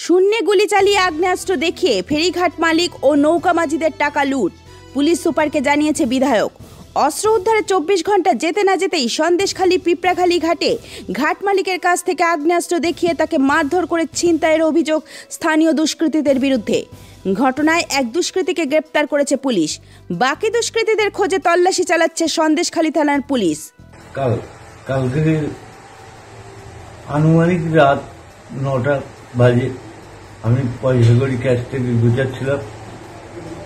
শূন্যে গুলি চালিয়ে আগ্নেয়াস্ত্র দেখিয়ে ফেরিঘাট মালিক ও নৌকা মাঝিদের টাকা লুট। পুলিশ সুপারকে জানিয়েছে বিধায়ক। অস্ত্র উদ্ধারে 24 ঘন্টা যেতে না যেতেই সন্দেশখালী পিঁপড়াখালী ঘাটে ঘাট মালিকের কাছ থেকে আগ্নেয়াস্ত্র দেখিয়ে তাকে মারধর করে ছিনতাইয়ের অভিযোগ স্থানীয় দুষ্কৃতীদের বিরুদ্ধে। ঘটনায় এক দুষ্কৃতীকে গ্রেপ্তার করেছে পুলিশ। বাকি দুষ্কৃতীদের খোঁজে তল্লাশি চালাচ্ছে সন্দেশখালী থানার পুলিশ। কালকে আনুমানিক রাত 9টা বাজে আমি পয়সা করি ক্যাশ থেকে গুছাচ্ছিলাম,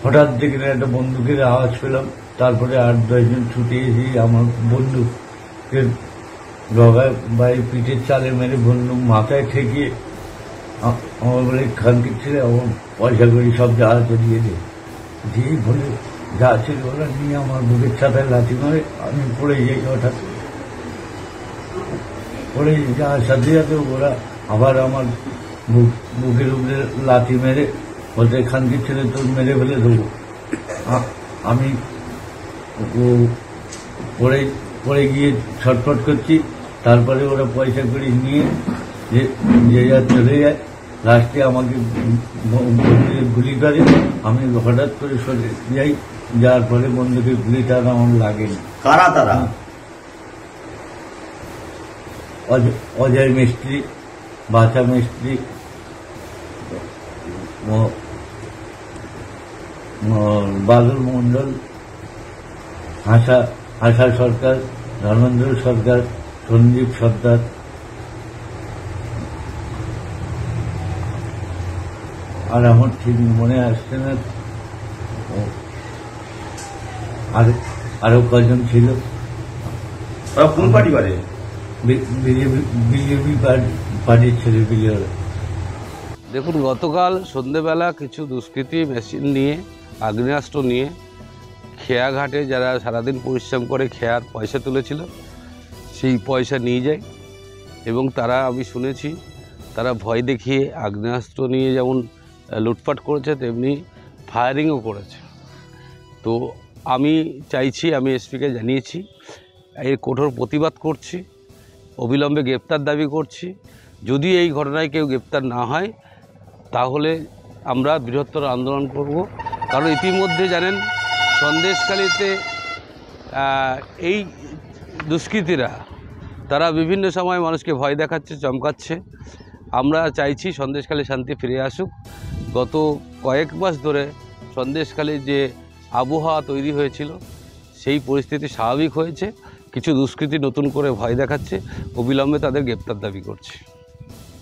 হঠাৎ দেখে একটা বন্দুকের আওয়াজ পেলাম। তারপরে 8-10 জন ছুটে এসে আমার বন্দুকের ডগায় বাড়ির পিঠের চালে মেরে বন্দুক মাথায় ঠেকিয়ে আমার বলে খানকির ছেলে আমার পয়সা করি সব যা আছে দিয়ে দিয়ে বলে যা ছিল ওরা নিয়ে আমার বুকের ছাতায় লাথি মারে। আমি পড়ে যাই, হঠাৎ পড়ে যাওয়ার সাথে সাথে ওরা আবার আমার বুকের উপরে লাথি মেরে বলতে খানকির ছেলে তোর মেরে ফেলে দেবো। আমি পড়ে গিয়ে ছটফট করছি। তারপরে ওরা পয়সা করে নিয়ে যে যা চলে যায়, লাস্টে আমাকে গুলি করে। আমি হঠাৎ করে সরে যাই, যার ফলে বন্দুকের গুলিটা আমার লাগেনি। কারা তারা? অজয় মিস্ত্রি, বাছা মিস্ত্রি, বাদল মন্ডল, হাসা সরকার, ধর্মেন্দ্র সরকার, সঞ্জীব সর্দার। আর আমার ঠিক মনে আসছে না, আরো কজন ছিল। কোন পার্টি করে? বিজেপি পার্টির ছেলে বিজেপি। দেখুন, গতকাল সন্ধেবেলা কিছু দুষ্কৃতী মেশিন নিয়ে, আগ্নেয়াস্ত্র নিয়ে খেয়াঘাটে যারা সারাদিন পরিশ্রম করে খেয়ার পয়সা তুলেছিল সেই পয়সা নিয়ে যায়। এবং তারা, আমি শুনেছি, তারা ভয় দেখিয়ে আগ্নেয়াস্ত্র নিয়ে যেমন লুটপাট করেছে তেমনি ফায়ারিংও করেছে। তো আমি চাইছি, আমি এসপিকে জানিয়েছি, এর কঠোর প্রতিবাদ করছি, অবিলম্বে গ্রেপ্তার দাবি করছি। যদি এই ঘটনায় কেউ গ্রেপ্তার না হয় তাহলে আমরা বৃহত্তর আন্দোলন করব। কারণ ইতিমধ্যে জানেন সন্দেশখালীতে এই দুষ্কৃতীরা তারা বিভিন্ন সময় মানুষকে ভয় দেখাচ্ছে, চমকাচ্ছে। আমরা চাইছি সন্দেশখালী শান্তি ফিরে আসুক। গত কয়েক মাস ধরে সন্দেশখালীর যে আবহাওয়া তৈরি হয়েছিল সেই পরিস্থিতি স্বাভাবিক হয়েছে। কিছু দুষ্কৃতী নতুন করে ভয় দেখাচ্ছে, অবিলম্বে তাদের গ্রেপ্তার দাবি করছে।